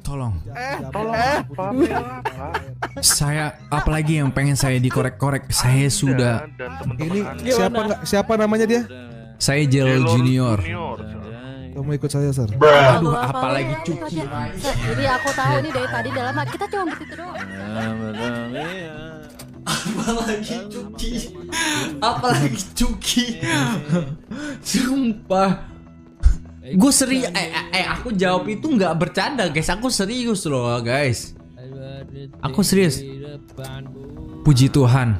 Tolong. Tolong apa? Saya apalagi yang pengen saya dikorek-korek. Saya sudah. Ini siapa namanya dia? Saya Jello Junior. Kamu ikut saya, Sir. Aduh, apalagi Cuki. Jadi aku tahu ini dari tadi dalam hati kita cuma begitu doang. Apalagi Cuki. Apalagi Cuki. Sumpah. Gue serius. Aku jawab itu nggak bercanda, guys. Aku serius loh, guys. Aku serius. Puji Tuhan.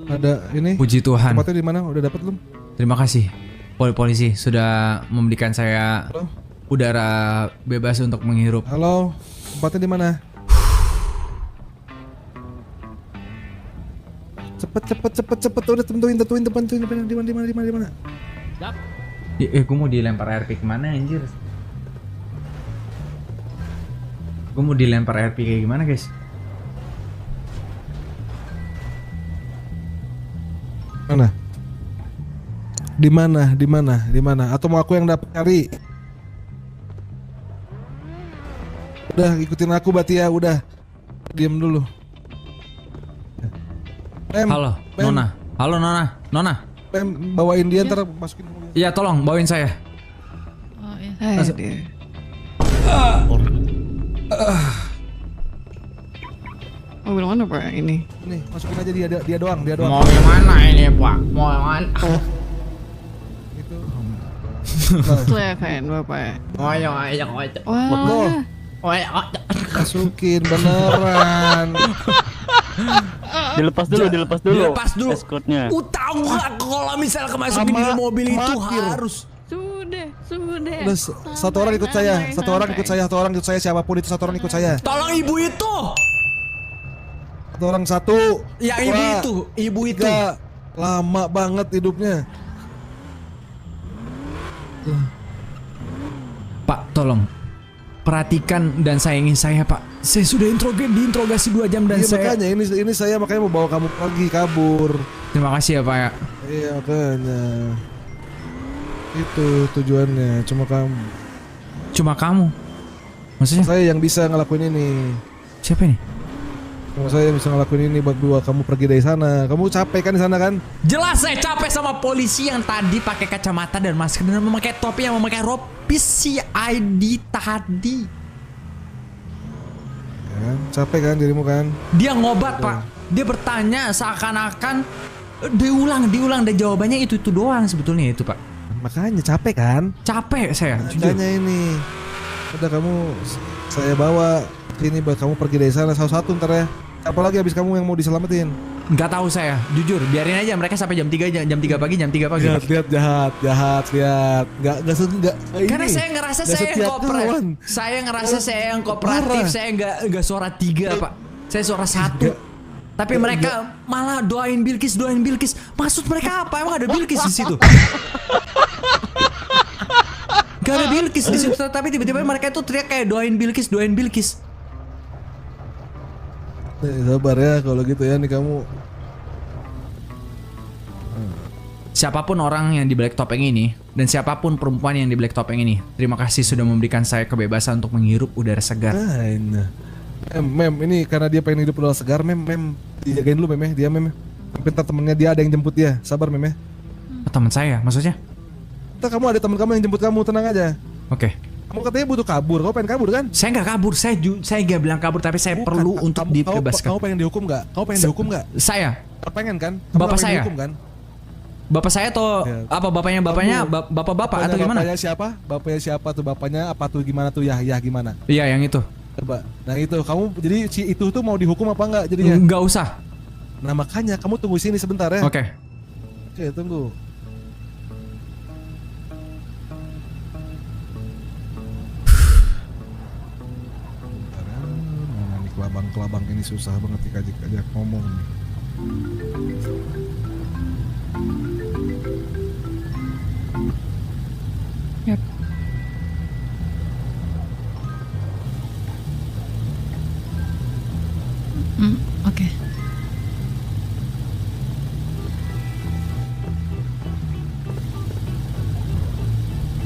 Ada ini. Puji Tuhan. Tempatnya di mana? Udah dapat belum? Terima kasih polisi sudah memberikan saya udara bebas untuk menghirup. Halo, tempatnya di mana? Cepet udah tentuin di mana? Gue mau dilempar RP kemana anjir? Gue mau dilempar RP kayak gimana, guys? Mana? Di mana? Atau mau aku yang dapat cari? Udah ikutin aku berarti ya, udah. Diam dulu. Halo, Nona. Halo, Nona. Bawain dia ntar masukin. Iya, tolong bawain saya. Oh iya. Oh, belum mana Pak ini? Nih, masukin aja dia doang. Mau yang mana ini, Pak? Mau yang mana? Itu. Silakan Bapak. Mau yang Wah. Masukin beneran. Dilepas dulu. Escortnya. Tahu nggak kalau misal kemasukin di mobil itu harus. Sudah. Udah, satu orang ikut saya, siapapun itu satu orang ikut saya. Tolong ibu itu. Satu orang satu. Ya ibu itu. Tiga. Lama banget hidupnya. Pak, tolong perhatikan dan sayangi saya, Pak. Saya sudah diinterogasi 2 jam dan Iya, saya. makanya ini saya makanya mau bawa kamu pergi kabur. Terima kasih ya, Pak ya. Iya, makanya. Itu tujuannya, cuma kamu. Maksudnya? Saya yang bisa ngelakuin ini. siapa ini? Cuma saya yang bisa ngelakuin ini buat kamu pergi dari sana. Kamu capek kan di sana kan? Jelas saya capek sama polisi yang tadi pakai kacamata dan masker dan memakai topi yang memakai ropis CID tadi. Ya, capek kan dirimu kan? Dia ngobat, Pak. Dia bertanya seakan-akan diulang dan jawabannya itu doang sebetulnya itu, Pak. Makanya capek kan? Capek saya. Jujur. Makanya ini. Udah saya bawa ini buat kamu pergi dari sana satu-satu ntar ya. Apalagi habis kamu yang mau diselamatin? Nggak tahu saya, jujur. Biarin aja mereka sampai jam 3 pagi. Lihat jahat. Nggak Karena ini. saya ngerasa saya yang kooperatif. Saya ngerasa saya yang kooperatif. Saya nggak suara 3, Pak. Saya suara 1. Tapi mereka malah doain Bilkis. Maksud mereka apa? Emang ada Bilkis di situ? Gak ada Bilkis di situ. Tapi tiba-tiba mereka itu teriak kayak doain Bilkis. Sabar ya kalau gitu ya nih kamu. Siapapun orang yang di black topeng ini dan siapapun perempuan yang di black topeng ini, terima kasih sudah memberikan saya kebebasan untuk menghirup udara segar. Mem, ini karena dia pengen hidup udara segar, mem dijagain dulu mem ya, dia mem. Pintar temennya dia ada yang jemput dia, sabar mem ya. Teman saya, maksudnya? Ntar kamu ada teman kamu yang jemput kamu, tenang aja. Oke. Kamu katanya butuh kabur, kamu pengen kabur kan? Saya nggak kabur, saya nggak bilang kabur, tapi saya perlu untuk dibebaskan. Kamu pengen dihukum nggak? Saya. Pengen kan? Bapak saya. Dihukum, kan? Bapak saya atau apa bapaknya bapak atau gimana? Bapaknya siapa tuh bapaknya apa tuh gimana tuh ya gimana? Iya yang itu. Coba. Nah itu kamu jadi si itu tuh mau dihukum apa enggak jadinya? Nggak usah. Nah makanya kamu tunggu sini sebentar ya. Oke. Oke tunggu. Mana nih kelabang ini susah banget dikajak ngomong nih. Yap. Oke.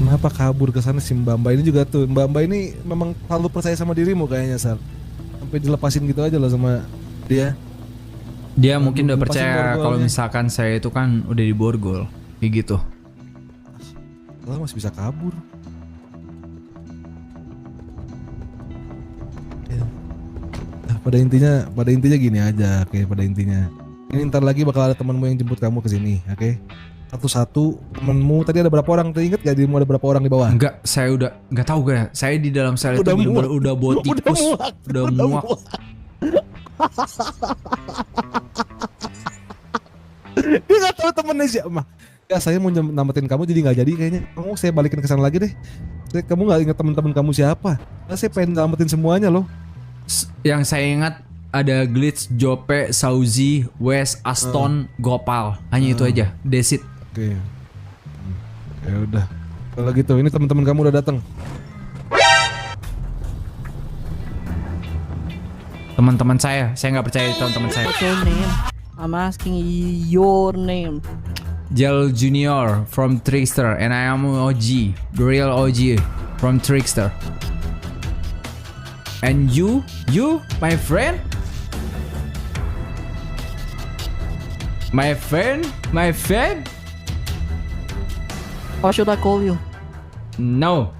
Kenapa kabur ke sana si Mbak Mbak ini juga tuh? Mbak Mbak ini memang terlalu percaya sama dirimu kayaknya, Sal. Sampai dilepasin gitu aja loh sama dia. Dia mungkin udah Lepasin percaya borgolnya. kalau misalkan saya itu kan udah diborgol. Kayak gitu. Lah masih bisa kabur. Ya. Nah, pada intinya gini aja, oke, pada intinya. Ini ntar lagi bakal ada temanmu yang jemput kamu ke sini, oke? Satu-satu temenmu tadi ada berapa orang? Ingat gak dirimu ada berapa orang di bawah? Enggak, saya udah enggak tahu gue. Saya di dalam sel itu Udah bener-bener muak. udah bawa tikus, udah muak. Dia gak tahu temennya siapa. Ya saya mau namatin kamu jadi nggak jadi kayaknya. Kamu saya balikin ke sana lagi deh. Kamu nggak ingat teman-teman kamu siapa? Nah, saya pengen namatin semuanya loh. Yang saya ingat ada Glitch, Jope, Sauzi, Wes, Aston, Gopal. Hanya itu aja. Desit. Oke. Ya udah. Kalau gitu, ini teman-teman kamu udah datang. Teman-teman saya nggak percaya teman-teman saya. What's your name? I'm asking your name. Jel Junior from Trickster and I am OG, the real OG from Trickster. And you, my friend? My friend? How should I call you? No.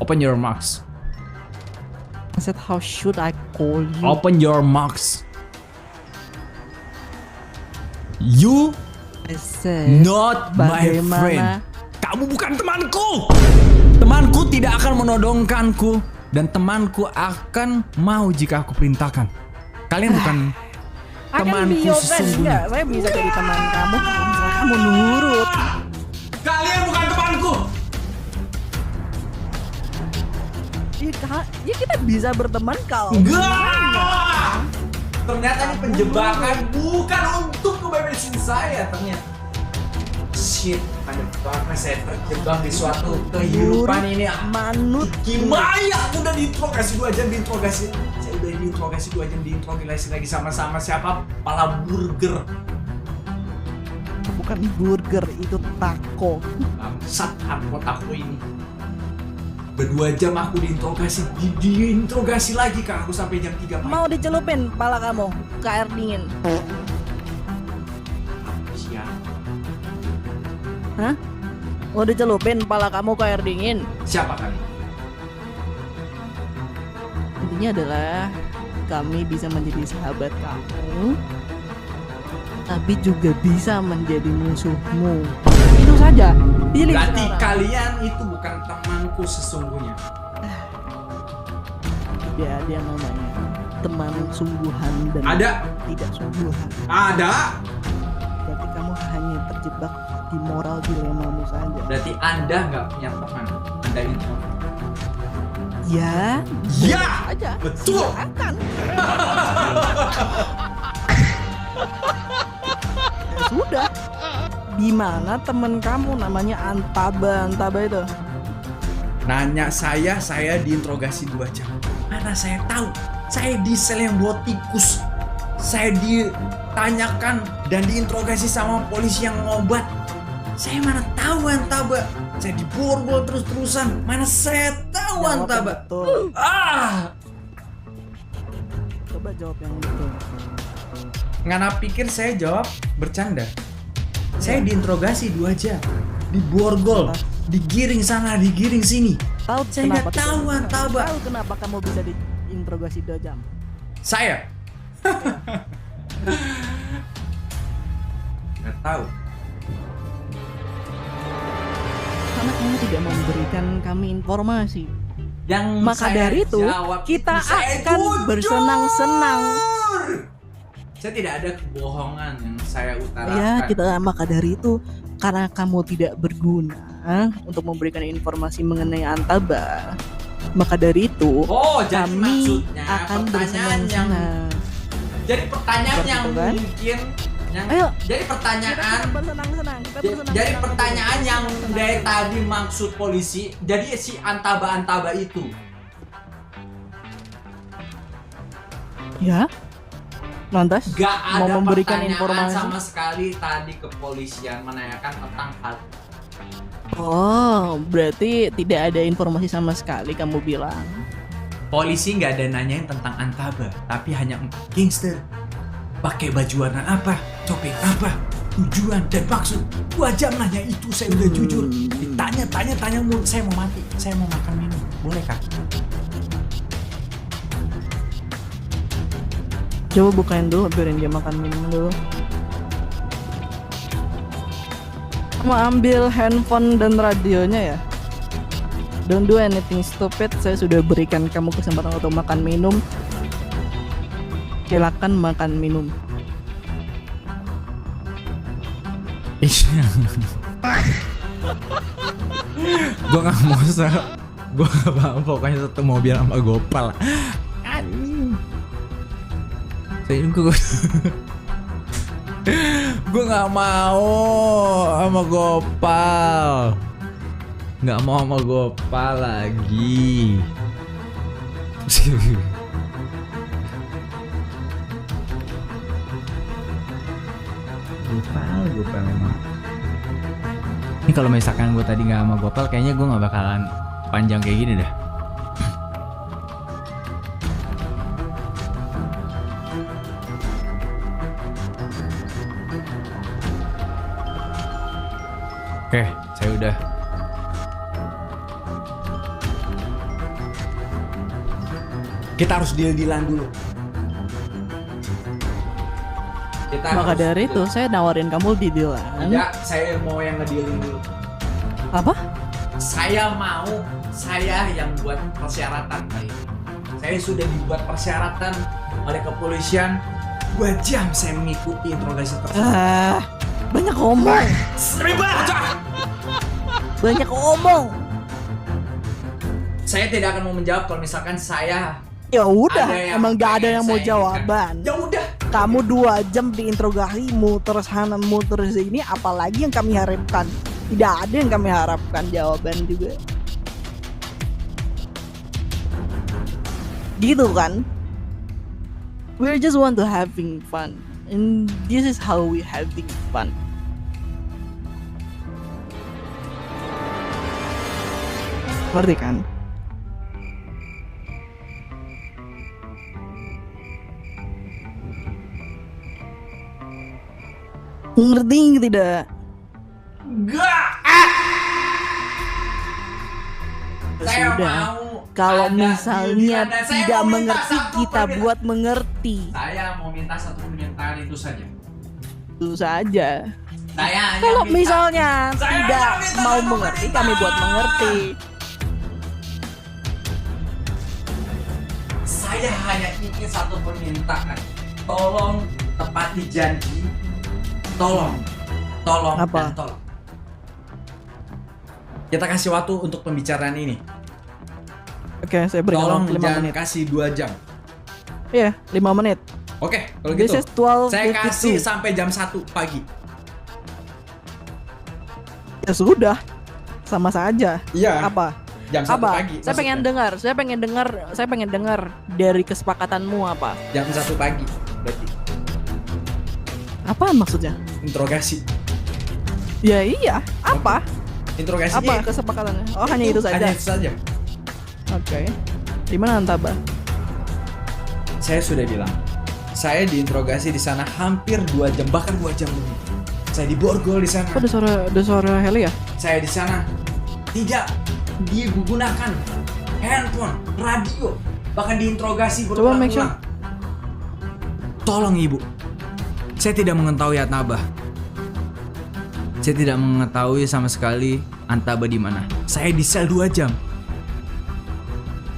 Open your mouth. I said, how should I call you? Open your mouth. You I said, not my bagaimana? friend. Kamu bukan temanku. Temanku tidak akan menodongkanku dan temanku akan mau jika aku perintahkan. Kalian bukan temanku sesungguhnya. Saya bisa jadi teman kamu kalau misalnya kamu nurut. Kalian bukan temanku. Ya kita bisa berteman kalau Enggak. Ternyata ini penjebakan bukan untuk kebebasan saya ternyata. Shit, kenapa saya terjebak di suatu kehidupan ini? manut. Gimana? Aku udah diinterogasi 2 jam diinterogasi. Saya udah diinterogasi 2 jam diinterogasi lagi sama siapa? Pala burger. Bukan burger, itu taco. Bangsat angkot aku ini. Berdua jam aku diinterogasi, diinterogasi lagi Kak, aku sampai jam 3 pagi. Mau dicelupin pala kamu ke air dingin? Siap. Hah? Mau dicelupin pala kamu ke air dingin? Siapa kali? Intinya adalah kami bisa menjadi sahabat kamu, tapi juga bisa menjadi musuhmu. Itu saja. Pilih Berarti sekarang. kalian itu bukan temanku sesungguhnya. Dia namanya teman sungguhan dan Ada. tidak sungguhan. Ada. Berarti kamu hanya terjebak di moral dilemamu saja. Berarti Anda nggak punya teman. Anda introvert. Ya, Ya. aja. Betul. Silakan. Ya sudah. Di mana teman kamu namanya Antaba itu? Nanya saya diinterogasi 2 jam. Mana saya tahu? Saya di sel yang bawa tikus. Saya ditanyakan dan diinterogasi sama polisi yang ngobat. Saya mana tahu Antaba? Saya diborgol terus-terusan. Mana saya tahu Jawab yang Antaba? betul. Coba jawab yang betul. Ngana pikir saya jawab bercanda. Saya diinterogasi 2 jam. Diborgol, digiring sana, digiring sini. Tahu Saya nggak kenapa tahu, kita- Antaba. Tahu kenapa kamu bisa diinterogasi 2 jam? Saya nggak tahu. Karena kamu tidak memberikan kami informasi. Yang Maka saya dari itu jawab kita itu saya akan jujur. bersenang-senang. Saya tidak ada kebohongan yang saya utarakan. Ya, maka dari itu karena kamu tidak berguna untuk memberikan informasi mengenai Antaba. Maka dari itu Oh, jadi kami maksudnya akan pertanyaan yang bersenang-senang. jadi pertanyaan Seperti yang itu kan? mungkin yang Ayo. jadi pertanyaan Kita bersenang-senang. Kita Jadi bersenang-senang. pertanyaan yang dari tadi maksud polisi, jadi si Antaba itu. Ya. Lantas Gak mau ada memberikan pertanyaan informasi. sama sekali tadi kepolisian menanyakan tentang hal Oh, berarti tidak ada informasi sama sekali kamu bilang. Polisi nggak ada nanyain tentang Antaba, tapi hanya gangster. Pakai baju warna apa, copet apa, tujuan dan maksud. 2 jam nanya itu, saya udah jujur. Tanya mulut saya mau mati, saya mau makan minum, boleh kah? Coba bukain dulu, biarin dia makan minum dulu. Kamu ambil handphone dan radionya ya. Don't do anything stupid. Saya sudah berikan kamu kesempatan untuk makan minum. Silakan makan minum. Gue nggak mau gue nggak mau, pokoknya satu mobil sama Gopal. Gue nggak mau sama Gopal. Nggak mau sama Gopal lagi. Gopal emang. Ini kalau misalkan gue tadi nggak sama Gopal, kayaknya gue nggak bakalan panjang kayak gini dah. Oke, saya udah. Kita harus deal-dealan dulu. Maka dari itu saya nawarin kamu di dealan. Ya, saya mau yang ngedealin dulu. Apa? Saya yang buat persyaratan kali ini. Saya sudah dibuat persyaratan oleh kepolisian. 2 jam saya mengikuti interogasi tersebut. Banyak ngomong. Banyak ngomong. Saya tidak akan mau menjawab kalau misalkan saya. Ya udah, Ada yang emang gak ada pengen yang mau saya jawaban. Ya udah. Kamu 2 jam diinterogasi, muter sana muter sini, apalagi yang kami harapkan? Tidak ada yang kami harapkan jawaban juga. Gitu kan? We just want to having fun, and this is how we having fun. Ngerti kan? Ngerti tidak? Enggak. Saya Sudah. mau. Kalau ada misalnya deal-dealan dan saya tidak mau minta mengerti, satu kita permintaan. buat mengerti. Saya mau minta satu permintaan itu saja. Itu saja. Saya hanya Kalau minta- misalnya Saya tidak hanya minta mau satu mengerti, kami buat permintaan. mengerti. Saya hanya ingin satu permintaan. Tolong tepati janji. Tolong. Apa? Dan tolong. Kita kasih waktu untuk pembicaraan ini. Oke, saya beri Tolong waktu 5 jangan menit. kasih 2 jam. Iya, 5 menit. Oke, kalau This gitu. is 12:52. Saya kasih sampai jam 1 pagi. Ya sudah. Sama saja. Iya. Apa? Jam 1 Apa? pagi. Saya pengen dengar dari kesepakatanmu apa? Jam 1 pagi. Berarti Apa maksudnya? interogasi. Ya iya, apa? Interogasinya Apa kesepakatannya? Oh, hanya itu saja. Hanya itu saja. Oke. Di mana Antaba? Saya sudah bilang. Saya diinterogasi di sana hampir 2 jam, bahkan 2 jam lebih. Saya diborgol di sana. Kok ada suara heli ya? Saya di sana tidak digunakan handphone, radio, bahkan diinterogasi Coba make sure. berulang-ulang. Tolong ibu, saya tidak mengetahui Antaba. Saya tidak mengetahui sama sekali Antaba di mana. Saya di sel 2 jam.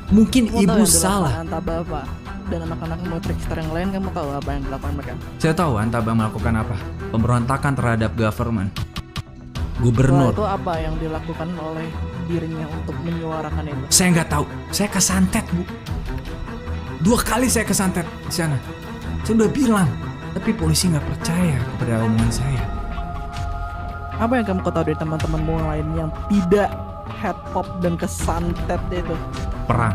Mungkin Kamu tahu ibu yang dilakukan salah. Antaba apa? Dan anak-anak trickster yang lain, kamu tahu apa yang dilakukan mereka? Saya tahu Antaba melakukan apa. Pemberontakan terhadap government. Wah, Gubernur. itu apa yang dilakukan oleh dirinya untuk menyuarakan itu? Saya nggak tahu. Saya kesantet, Bu. 2 kali saya kesantet di sana. Saya udah bilang, tapi polisi nggak percaya kepada omongan saya. Apa yang kamu ketahui dari teman-temanmu yang lain yang tidak head pop dan kesantet itu? Perang.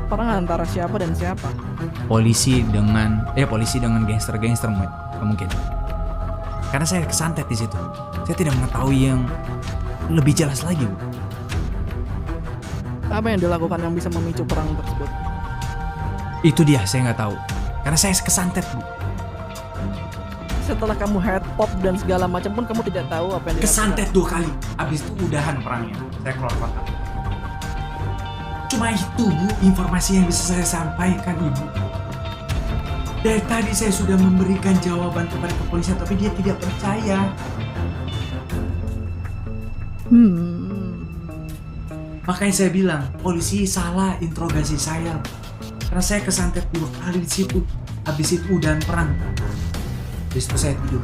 Perang antara siapa dan siapa? Polisi dengan gangster-gangster mungkin. Karena saya kesantet di situ. Saya tidak mengetahui yang lebih jelas lagi, Bu. Apa yang dilakukan yang bisa memicu perang tersebut? Itu dia, saya nggak tahu. Karena saya kesantet, Bu. Setelah kamu head pop dan segala macam pun kamu tidak tahu apa yang dilakukan. Kesantet 2 kali. Habis itu udahan perangnya. Saya keluar kota. Cuma itu, Bu, informasi yang bisa saya sampaikan, Ibu. Dari tadi saya sudah memberikan jawaban kepada kepolisian, tapi dia tidak percaya. Makanya saya bilang, polisi salah interogasi saya. Karena saya kesantet 2 kali di situ. Habis itu udahan perang. Habis itu saya tidur.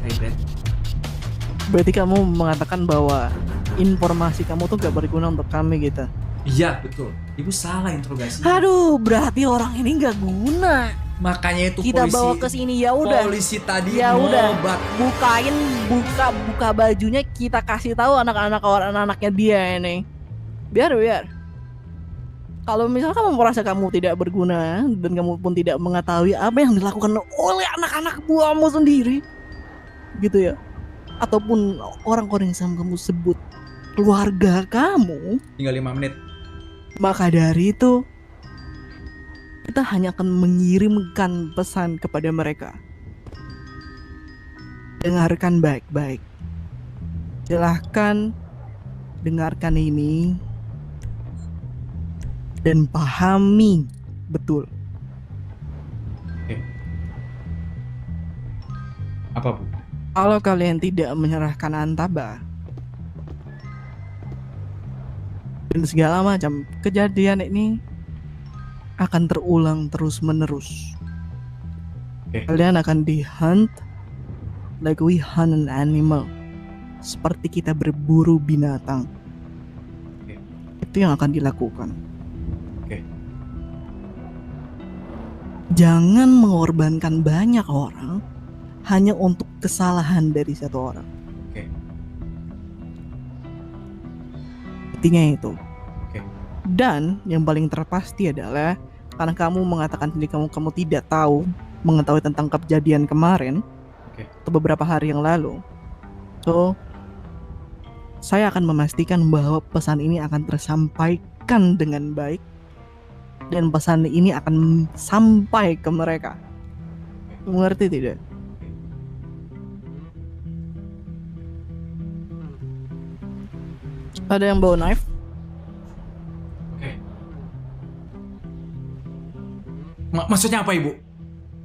Saya bed. Berarti kamu mengatakan bahwa informasi kamu tuh gak berguna untuk kami gitu. Iya, betul. Ibu salah interogasi. Aduh, berarti orang ini gak guna. Makanya itu Kita polisi, bawa ke sini ya udah. polisi tadi Ya udah. ngobat. Buka bajunya, kita kasih tahu anak-anaknya dia ini. Biar. Kalau misalnya kamu merasa kamu tidak berguna dan kamu pun tidak mengetahui apa yang dilakukan oleh anak-anak buahmu sendiri, gitu ya, ataupun orang-orang yang kamu sebut keluarga kamu, Tinggal 5 menit. maka dari itu kita hanya akan mengirimkan pesan kepada mereka. Dengarkan baik-baik. Silahkan dengarkan ini dan pahami betul. Apa, Bu? Kalau kalian tidak menyerahkan Antaba dan segala macam, kejadian ini akan terulang terus-menerus. Kalian akan di-hunt like we hunt an animal. Seperti kita berburu binatang. Itu yang akan dilakukan. Jangan mengorbankan banyak orang hanya untuk kesalahan dari satu orang. Intinya itu. Dan yang paling terpasti adalah karena kamu mengatakan sendiri kamu tidak tahu mengetahui tentang kejadian kemarin atau beberapa hari yang lalu. So, saya akan memastikan bahwa pesan ini akan tersampaikan dengan baik dan pesan ini akan sampai ke mereka. Mengerti tidak? Ada yang bawa knife? Maksudnya apa, Ibu?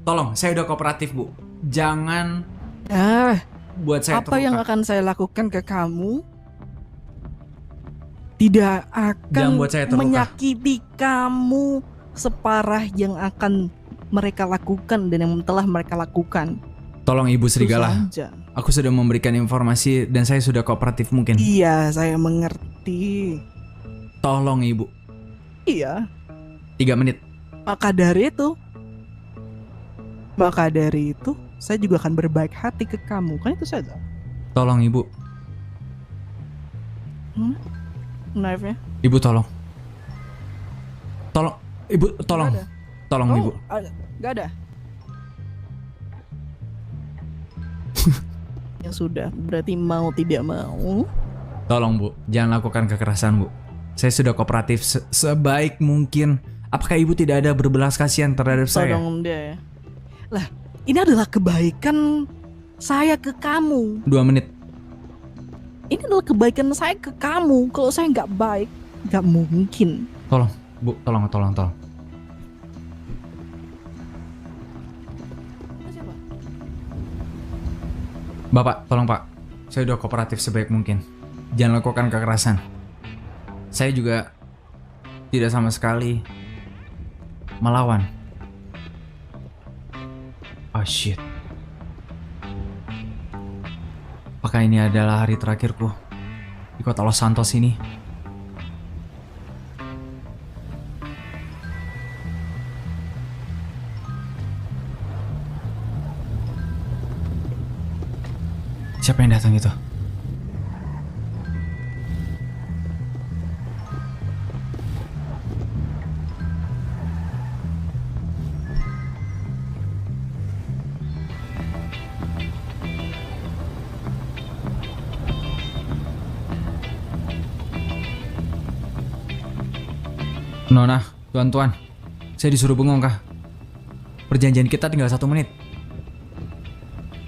Tolong, saya udah kooperatif, Bu. Jangan buat saya apa terluka. yang akan saya lakukan ke kamu tidak Jangan akan buat saya terluka. menyakiti kamu separah yang akan mereka lakukan dan yang telah mereka lakukan. Tolong, Ibu Serigala. Itu saja. Aku sudah memberikan informasi dan saya sudah kooperatif mungkin. Iya, saya mengerti. Tolong, Ibu. Iya. 3 menit. Maka dari itu saya juga akan berbaik hati ke kamu. Kan itu saja. Tolong, Ibu. Knife-nya? Ibu tolong. Tolong, Ibu tolong. Nggak ada. Tolong, Ibu. Gak ada. Ya sudah, berarti mau tidak mau. Tolong, Bu. Jangan lakukan kekerasan, Bu. Saya sudah kooperatif sebaik mungkin. Apakah Ibu tidak ada berbelas kasihan terhadap saya? Tolong dia ya. Lah, ini adalah kebaikan saya ke kamu. 2 menit. Ini adalah kebaikan saya ke kamu. Kalau saya nggak baik, nggak mungkin. Tolong, Bu. Tolong. Bapak, tolong, Pak. Saya udah kooperatif sebaik mungkin. Jangan lakukan kekerasan. Saya juga tidak sama sekali melawan. Oh shit. Apakah ini adalah hari terakhirku di kota Los Santos ini? Siapa yang datang itu? Nona, tuan-tuan, saya disuruh bengong kah? Perjanjian kita tinggal 1 menit.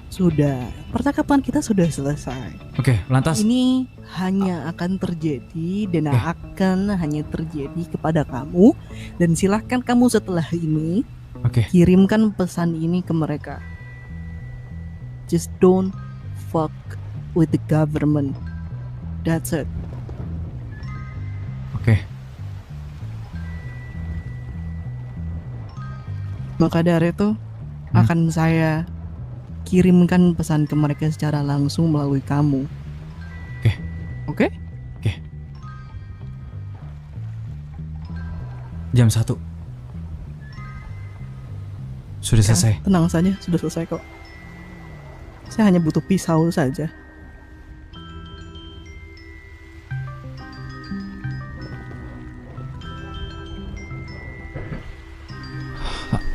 Sudah, percakapan kita sudah selesai. Oke, lantas. Ini hanya akan terjadi dan akan hanya terjadi kepada kamu. Dan silahkan kamu setelah ini kirimkan pesan ini ke mereka. Just don't fuck with the government. That's it. Oke. Maka dari itu akan saya kirimkan pesan ke mereka secara langsung melalui kamu. Oke. Oke? Oke. Jam 1. Sudah selesai. Tenang saja, sudah selesai kok. Saya hanya butuh pisau saja.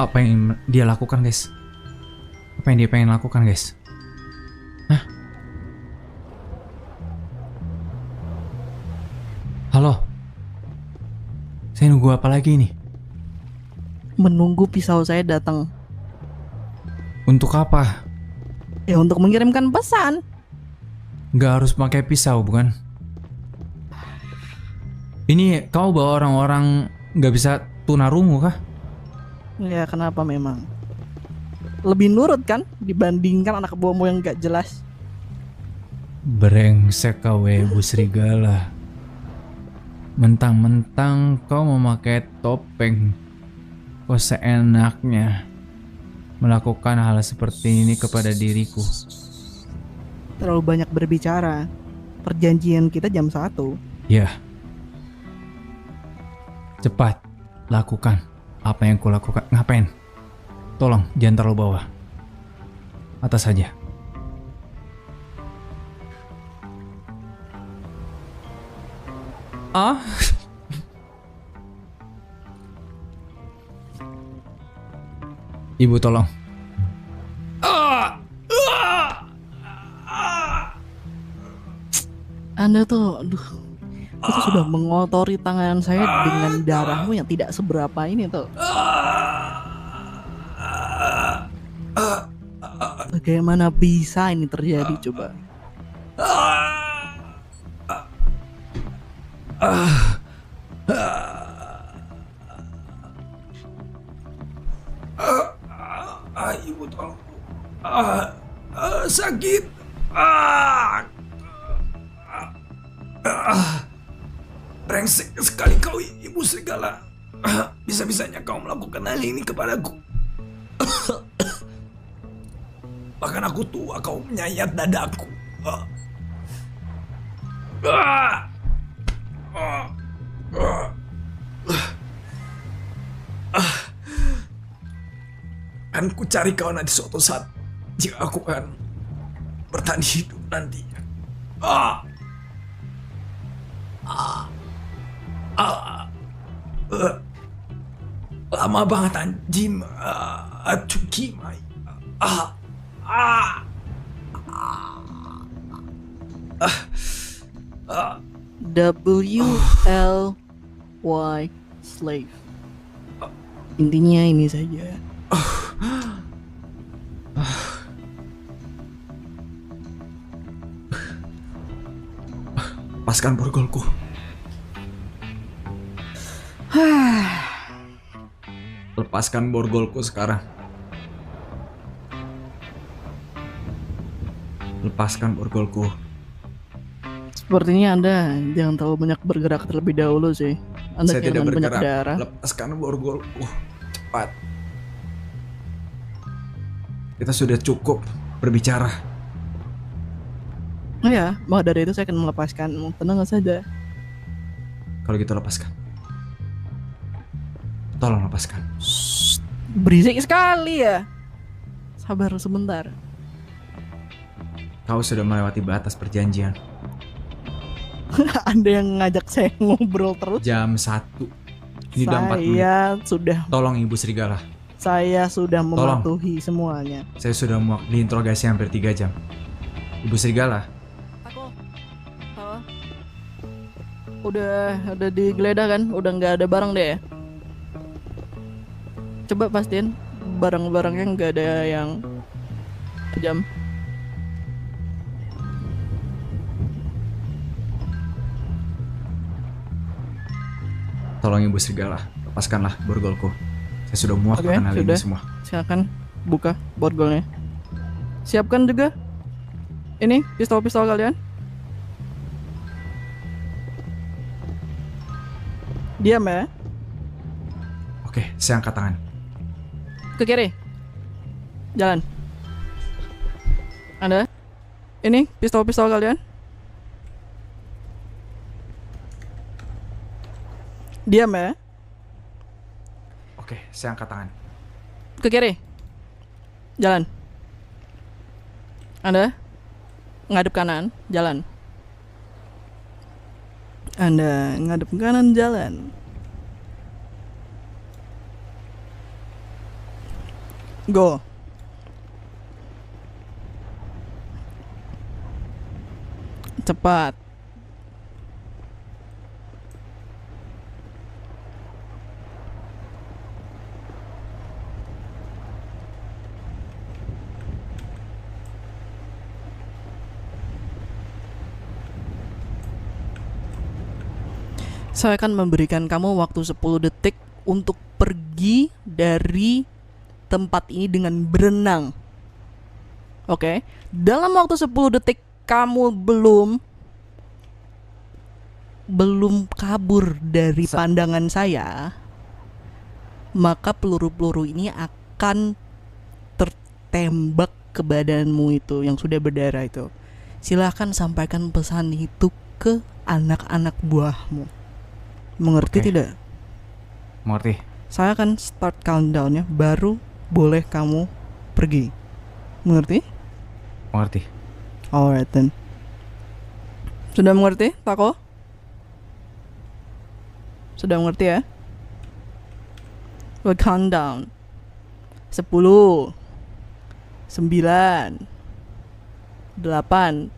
Apa yang dia lakukan, guys? Apa yang dia pengen lakukan, guys? Hah? Halo? Saya nunggu apa lagi nih? Menunggu pisau saya datang. Untuk apa? Ya untuk mengirimkan pesan. Nggak harus pakai pisau, bukan? Ini kau bawa orang-orang nggak bisa tunarungu kah? Ya kenapa memang? Lebih nurut kan dibandingkan anak buahmu yang gak jelas. Brengsek kau, Bu Serigala. Mentang-mentang kau memakai topeng, kau seenaknya melakukan hal seperti ini kepada diriku. Terlalu banyak berbicara. Perjanjian kita jam 1. Ya. Cepat, lakukan apa yang kulakukan. Ngapain? Tolong, jangan terlalu bawah. Atas saja. Ah? Ibu tolong. Anda tuh, itu sudah mengotori tangan saya dengan darahmu yang tidak seberapa ini tuh. Bagaimana bisa ini terjadi coba? Ibu tolong. Sakit. Brengsek sekali kau, Ibu Serigala. Bisa-bisanya kau melakukan hal ini kepadaku. Bahkan aku tua, kau menyayat dadaku. Kan ku cari kau nanti suatu saat jika aku kan bertahan hidup nanti. Lama banget anjing. Tukimai. WLY slave. Intinya ini saja. Lepaskan borgolku. Lepaskan borgolku sekarang. Lepaskan borgolku. Sepertinya Anda jangan terlalu banyak bergerak terlebih dahulu sih. Anda Saya tidak banyak bergerak. darah. Lepaskan borgolku. Cepat. Kita sudah cukup berbicara. Oh ya, maka dari itu saya akan melepaskan. Tenang saja. Kalau gitu lepaskan. Tolong lepaskan. Berisik sekali ya. Sabar sebentar. Kau sudah melewati batas perjanjian. Anda yang ngajak saya ngobrol terus. Jam 1. Ini udah 4 menit. Saya sudah. Tolong Ibu Serigala. Saya sudah mematuhi semuanya. Saya sudah muak diinterogasi hampir 3 jam. Ibu Serigala. Aku. Udah digeledah kan? Udah nggak ada barang deh ya? Coba pastiin barang-barangnya nggak ada yang kejam. Tolong Ibu Serigala, lepaskanlah borgolku. Saya sudah muak Oke, akan hal ini sudah. semua. Silakan buka borgolnya. Siapkan juga ini pistol-pistol kalian. Diam ya. Oke, saya angkat tangan. Ke kiri. Jalan. Anda. Ini pistol-pistol kalian. Diam ya. Oke, saya angkat tangan. Ke kiri. Jalan. Anda. Ngadep kanan. Jalan. Anda ngadep kanan. Jalan. Go. Cepat. Saya akan memberikan kamu waktu 10 detik untuk pergi dari tempat ini dengan berenang. Oke, dalam waktu 10 detik kamu belum kabur dari pandangan saya, maka peluru-peluru ini akan tertembak ke badanmu itu yang sudah berdarah itu. Silahkan sampaikan pesan itu ke anak-anak buahmu. Mengerti Oke. tidak? Mengerti? Saya akan start countdown-nya, baru boleh kamu pergi. Mengerti? Mengerti. Alright then. Sudah mengerti, Tako? Sudah mengerti ya? We'll count down. 10 9 8.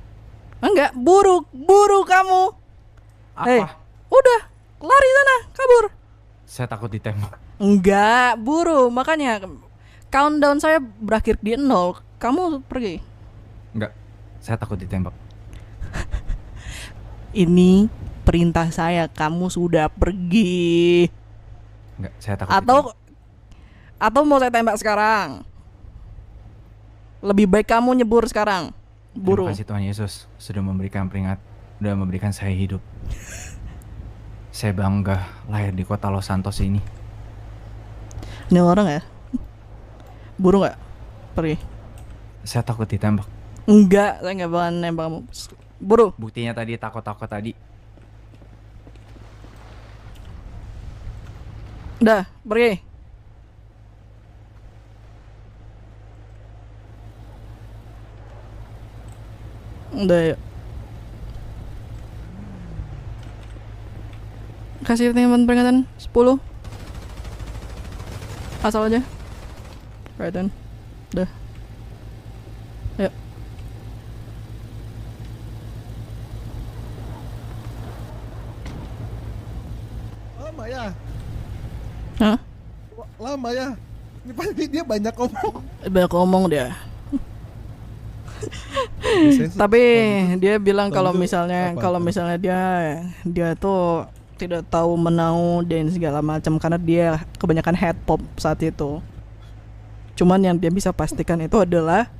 Enggak, buru kamu. Apa? Hei, udah, lari sana, kabur. Saya takut ditembak. Enggak, buru. Makanya countdown saya berakhir di 0. Kamu pergi. Enggak, saya takut ditembak. Ini perintah saya, kamu sudah pergi. Enggak, saya takut ditembak. Atau mau saya tembak sekarang? Lebih baik kamu nyebur sekarang. Buru. Terima kasih Tuhan Yesus sudah memberikan sudah memberikan saya hidup. Saya bangga lahir di kota Los Santos ini. Ini orang ya? Buru nggak? Pergi. Saya takut ditembak. Enggak, saya nggak bakalan nembak kamu. Buru. Buktinya tadi takut-takut tadi. Udah, pergi. Udah, yuk. Kasih teman peringatan 10. Asal aja. Right then. Udah. Yuk. Lama ya. Hah? Lama ya. Ini pasti dia banyak ngomong. Banyak ngomong dia. Tapi dia bilang kalau misalnya dia tuh tidak tahu menau dan segala macam karena dia kebanyakan head pop saat itu. Cuman yang dia bisa pastikan itu adalah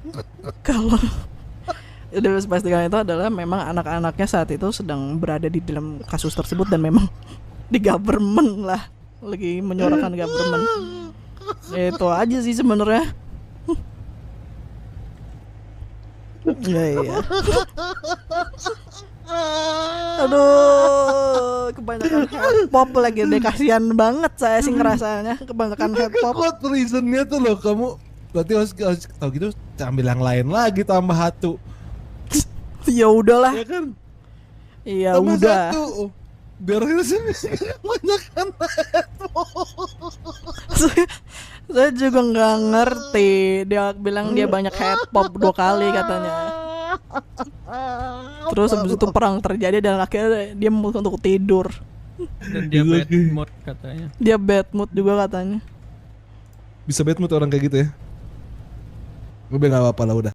memang anak-anaknya saat itu sedang berada di dalam kasus tersebut dan memang di government lah, lagi menyuarakan government. Itu aja sih sebenarnya. Iya. Aduh, kebanyakan head pop lagi deh, kasihan banget saya sih ngerasanya kebanyakan head pop. Kok reasonnya tuh loh kamu berarti harus tahu gitu ambil yang lain lagi tambah satu. Ya udahlah. Ya kan? Iya Tambah udah. satu. Biar reasonnya banyak kan. Saya juga nggak ngerti. Dia bilang dia banyak head pop 2 kali katanya. Terus habis itu perang terjadi dan akhirnya dia memutuskan untuk tidur. Dan dia bad mood katanya. Dia bad mood juga katanya. Bisa bad mood orang kayak gitu ya. Gue nggak apa-apa lah udah.